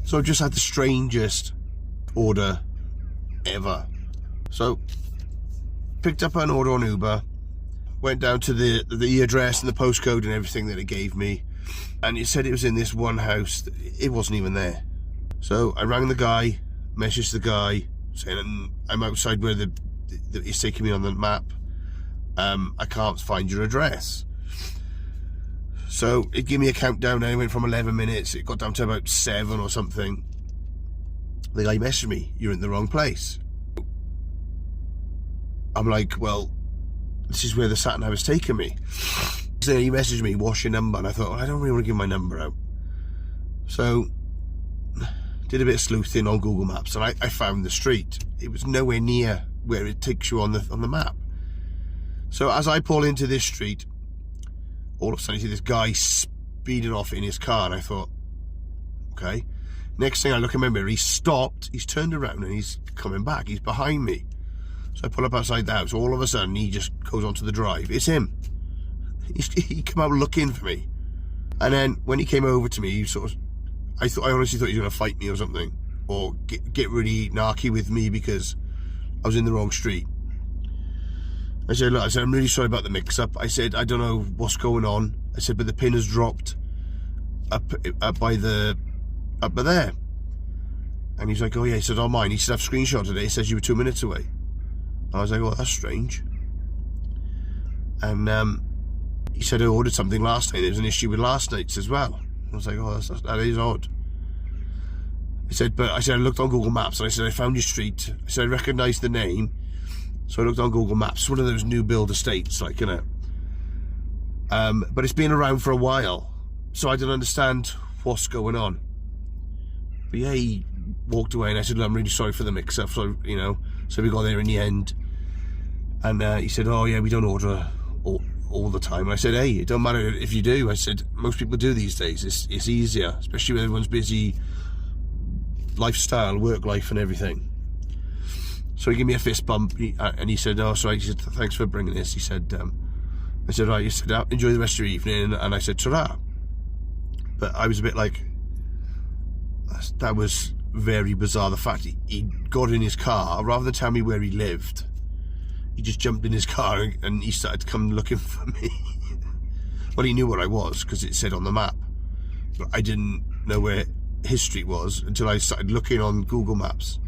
So I've just had the strangest order ever. So picked up an order on Uber, went down to the address and the postcode and everything that it gave me, and it said it was in this one house. It wasn't even there. So I rang the guy, messaged the guy saying I'm outside where it's taking me on the map. I can't find your address. So it gave me a countdown, and it went from 11 minutes, it got down to about 7 or something. The guy messaged me, "You're in the wrong place." I'm like, well, this is where the sat nav has taken me. So he messaged me, "What's your number?" And I thought, well, I don't really want to give my number out. So did a bit of sleuthing on Google Maps, and I found the street. It was nowhere near where it takes you on the map. So as I pull into this street, all of a sudden I see this guy speeding off in his car, and I thought, okay. Next thing I look in my mirror, he's stopped, he's turned around, and he's coming back. He's behind me. So I pull up outside the house. All of a sudden, he just goes onto the drive. It's him. He came out looking for me, and then when he came over to me, he sort of, I honestly thought he was going to fight me or something, or get really narky with me because I was in the wrong street. I said, look, I'm really sorry about the mix-up. I said, I don't know what's going on. I said, but the pin has dropped up by there. And he's like, oh yeah. He said, oh mine. He said, I've screenshotted it. It says you were 2 minutes away. And I was like, oh, that's strange. And he said, I ordered something last night. There was an issue with last night's as well. I was like, oh, that is odd. I said, I looked on Google Maps, and I said, I found your street. I said, I recognised the name. So I looked on Google Maps, one of those new build estates, like, you know. But it's been around for a while, so I didn't understand what's going on. But yeah, he walked away, and I said, look, I'm really sorry for the mix-up. So, you know, so we got there in the end. And he said, oh yeah, we don't order all the time. And I said, hey, it don't matter if you do. I said, most people do these days. It's easier, especially when everyone's busy, lifestyle, work life and everything. So he gave me a fist bump, and he said, oh, sorry. He said, thanks for bringing this. He said, I said, right. He said, enjoy the rest of your evening. And I said, ta-ra. But I was a bit like, that was very bizarre. The fact he got in his car, rather than tell me where he lived, he just jumped in his car and he started to come looking for me. Well, he knew where I was because it said on the map, but I didn't know where his street was until I started looking on Google Maps.